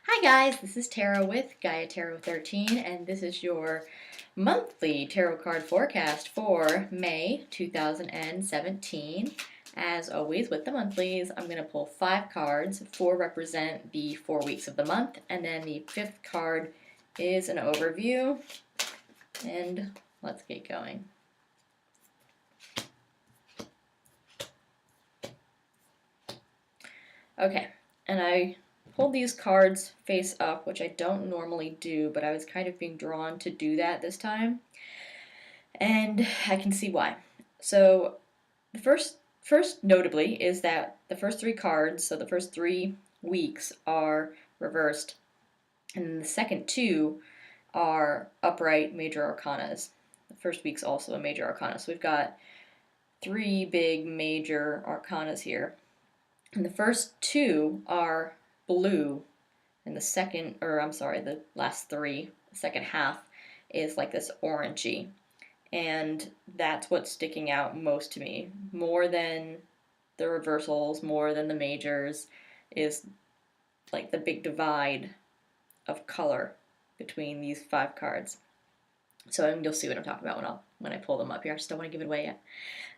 Hi guys, this is Tara with Gaia Tarot 13, and this is your monthly tarot card forecast for May 2017. As always with the monthlies, I'm going to pull 5 cards. 4 represent the 4 weeks of the month, and then the 5th card is an overview. And let's get going. Okay, and I pulled these cards face up, which I don't normally do, but I was kind of being drawn to do that this time, and I can see why. So the first notably is that the first 3 cards, so the first 3 weeks are reversed, and the second 2 are upright major arcanas. The first week's also a major arcana, so we've got 3 big major arcanas here. And the first 2 are blue, and the last 3, the second half is like this orangey. And that's what's sticking out most to me. More than the reversals, more than the majors, is like the big divide of color between these 5 cards. So you'll see what I'm talking about when I pull them up here. I just don't want to give it away yet.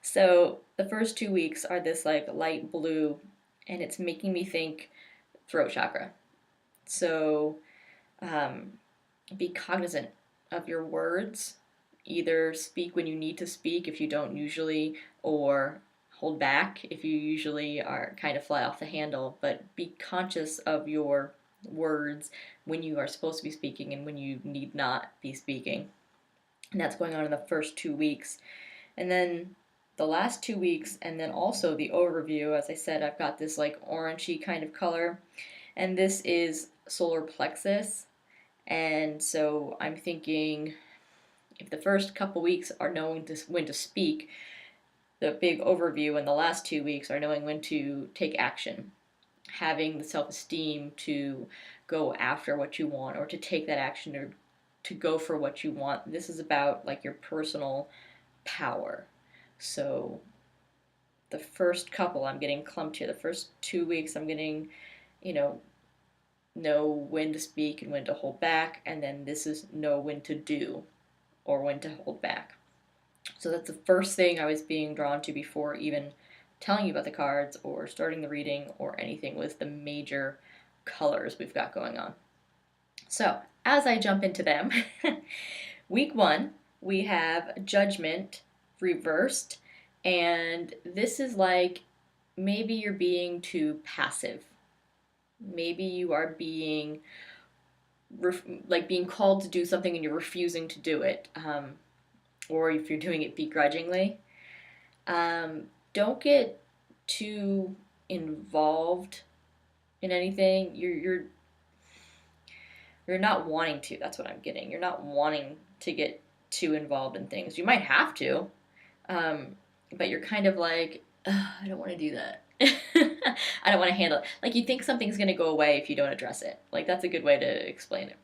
So the first 2 weeks are this like light blue, and it's making me think throat chakra. So be cognizant of your words. Either speak when you need to speak if you don't usually, or hold back if you usually are kind of fly off the handle, but be conscious of your words when you are supposed to be speaking and when you need not be speaking. And that's going on in the first 2 weeks. And then the last 2 weeks, and then also the overview, as I said, I've got this like orangey kind of color, and this is solar plexus. And so I'm thinking if the first couple weeks are knowing when to speak, the big overview, and the last 2 weeks are knowing when to take action, having the self-esteem to go after what you want, or to take that action, or to go for what you want. This is about like your personal power. So the first couple, I'm getting clumped here. The first 2 weeks, I'm getting, know when to speak and when to hold back, and then this is know when to do or when to hold back. So that's the first thing I was being drawn to before even telling you about the cards or starting the reading or anything, was the major colors we've got going on. So as I jump into them, week 1, we have Judgment reversed, and this is like maybe you're being too passive. Maybe you are being being called to do something and you're refusing to do it, or if you're doing it begrudgingly. Don't get too involved in anything. You're not wanting to. That's what I'm getting. You're not wanting to get too involved in things. You might have to, but you're kind of like, I don't want to do that. I don't want to handle it. Like, you think something's going to go away if you don't address it. Like, that's a good way to explain it.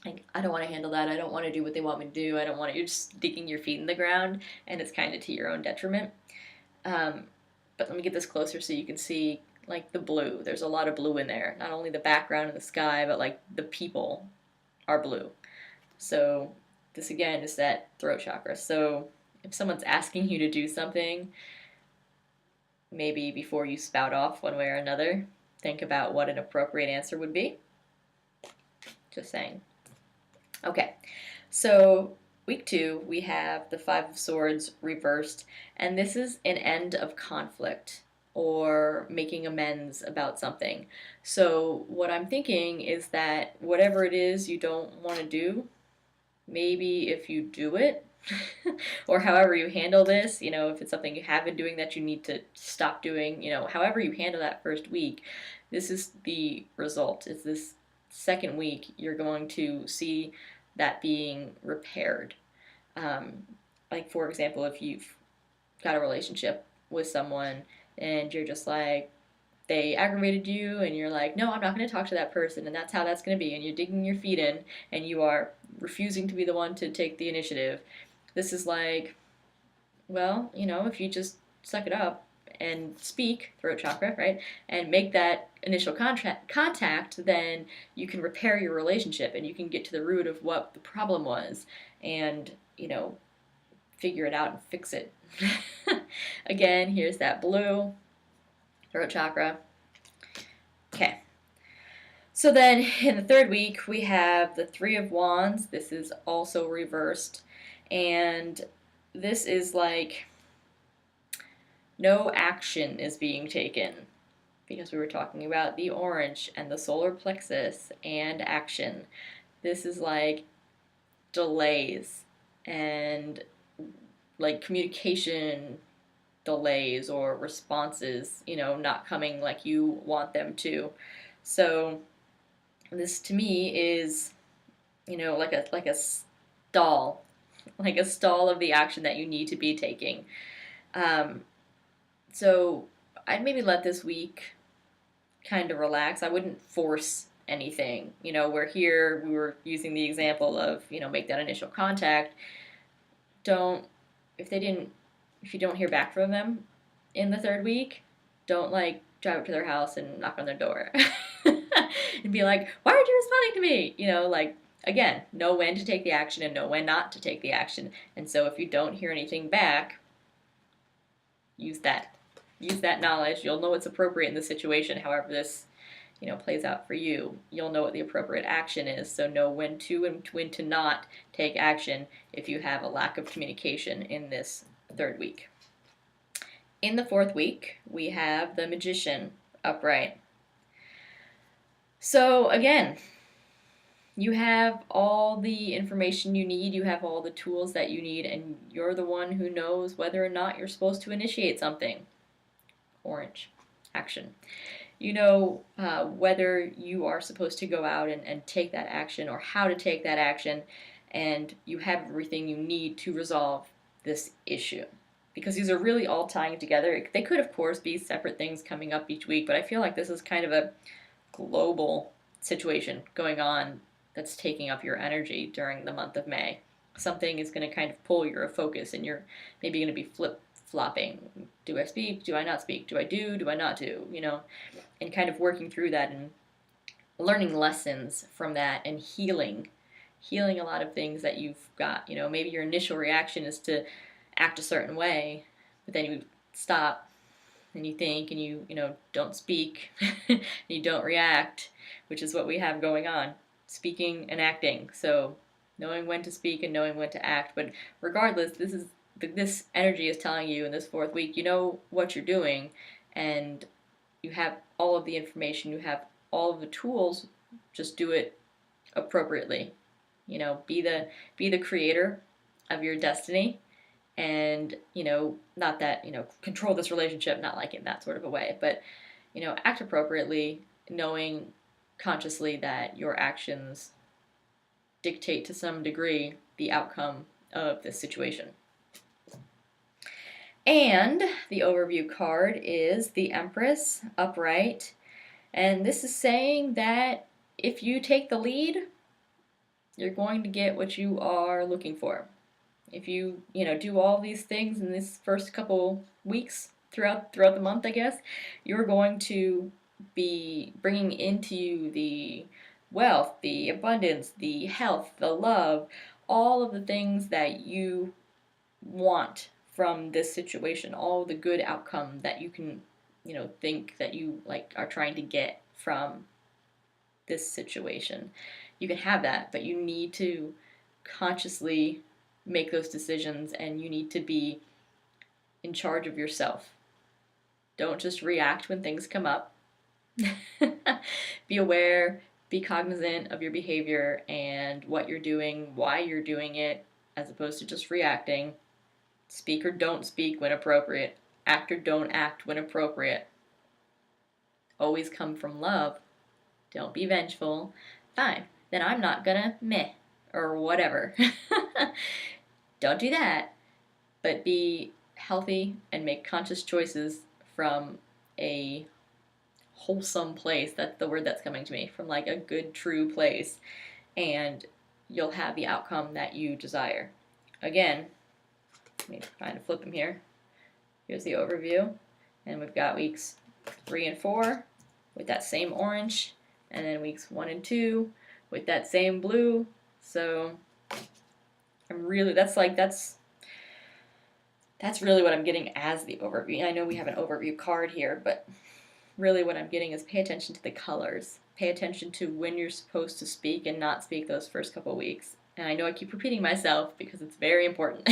Like, I don't want to handle that. I don't want to do what they want me to do. I don't want to. You're just digging your feet in the ground, and it's kind of to your own detriment. But let me get this closer so you can see, like, the blue. There's a lot of blue in there. Not only the background and the sky, but, like, the people are blue. So this, again, is that throat chakra. So if someone's asking you to do something, maybe before you spout off one way or another, think about what an appropriate answer would be. Just saying. Okay, so week 2, we have the 5 of Swords reversed, and this is an end of conflict or making amends about something. So what I'm thinking is that whatever it is you don't want to do, maybe if you do it, or however you handle this, if it's something you have been doing that you need to stop doing, however you handle that first week, this is the result. It's this second week you're going to see that being repaired. Like, for example, if you've got a relationship with someone and you're just like, they aggravated you and you're like, no, I'm not going to talk to that person, and that's how that's going to be, and you're digging your feet in and you are refusing to be the one to take the initiative. This is like, well, if you just suck it up and speak, throat chakra, right, and make that initial contact, then you can repair your relationship and you can get to the root of what the problem was and, figure it out and fix it. Again, here's that blue throat chakra. Okay. So then in the third week, we have the Three of Wands. This is also reversed. And this is like no action is being taken, because we were talking about the orange and the solar plexus and action. This is like delays and like communication delays or responses, not coming like you want them to. So this to me is, like a stall, like a stall of the action that you need to be taking. So I'd maybe let this week kind of relax. I wouldn't force anything. We're here, we were using the example of, make that initial contact. Don't, if they didn't, if you don't hear back from them in the third week, don't like drive up to their house and knock on their door and be like, why aren't you responding to me? Again, know when to take the action and know when not to take the action. And so if you don't hear anything back, use that knowledge. You'll know what's appropriate in the situation, however this plays out for you. You'll know what the appropriate action is, so know when to and when to not take action if you have a lack of communication in this third week. In the fourth week, we have the Magician upright. So again, you have all the information you need, you have all the tools that you need, and you're the one who knows whether or not you're supposed to initiate something. Orange, action. You know whether you are supposed to go out and take that action or how to take that action, and you have everything you need to resolve this issue. Because these are really all tying together. They could, of course, be separate things coming up each week, but I feel like this is kind of a global situation going on that's taking up your energy during the month of May. Something is going to kind of pull your focus, and you're maybe going to be flip-flopping. Do I speak? Do I not speak? Do I do? Do I not do? And kind of working through that and learning lessons from that and healing a lot of things that you've got. Maybe your initial reaction is to act a certain way, but then you stop and you think and you don't speak and you don't react, which is what we have going on, speaking and acting. So knowing when to speak and knowing when to act. But regardless, this energy is telling you in this fourth week, you know what you're doing, and you have all of the information, you have all of the tools, just do it appropriately. Be the creator of your destiny, and not that control this relationship, not like in that sort of a way, but act appropriately, knowing consciously that your actions dictate to some degree the outcome of this situation. And the overview card is the Empress upright, and this is saying that if you take the lead, you're going to get what you are looking for. If you do all these things in this first couple weeks throughout the month, I guess, you're going to be bringing into you the wealth, the abundance, the health, the love, all of the things that you want from this situation, all the good outcome that you can think that you are trying to get from this situation. You can have that, but you need to consciously make those decisions, and you need to be in charge of yourself. Don't just react when things come up. Be aware, be cognizant of your behavior and what you're doing, why you're doing it, as opposed to just reacting. Speak or don't speak when appropriate. Act or don't act when appropriate. Always come from love. Don't be vengeful. Fine, then I'm not gonna meh or whatever. Don't do that, but be healthy and make conscious choices from a wholesome place. That's the word that's coming to me, from like a good, true place, and you'll have the outcome that you desire. Again, let me try to flip them here. Here's the overview. And we've got weeks 3 and 4 with that same orange, and then weeks 1 and 2 with that same blue. So I'm really, that's really what I'm getting as the overview. I know we have an overview card here, but really what I'm getting is pay attention to the colors. Pay attention to when you're supposed to speak and not speak those first couple weeks. And I know I keep repeating myself because it's very important.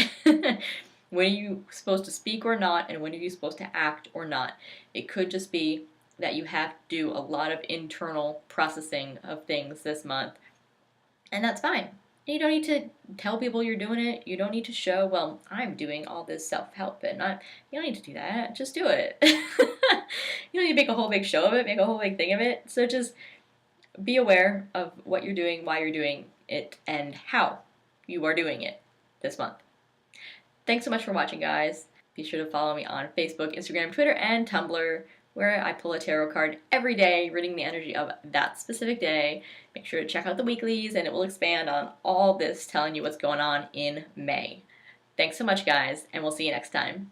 When are you supposed to speak or not, and when are you supposed to act or not? It could just be that you have to do a lot of internal processing of things this month, and that's fine. You don't need to tell people you're doing it. You don't need to show, well, I'm doing all this self-help, and you don't need to do that. Just do it. You don't need to make a whole big show of it, make a whole big thing of it. So just be aware of what you're doing, why you're doing it, and how you are doing it this month. Thanks so much for watching, guys. Be sure to follow me on Facebook, Instagram, Twitter, and Tumblr, where I pull a tarot card every day, reading the energy of that specific day. Make sure to check out the weeklies, and it will expand on all this, telling you what's going on in May. Thanks so much, guys, and we'll see you next time.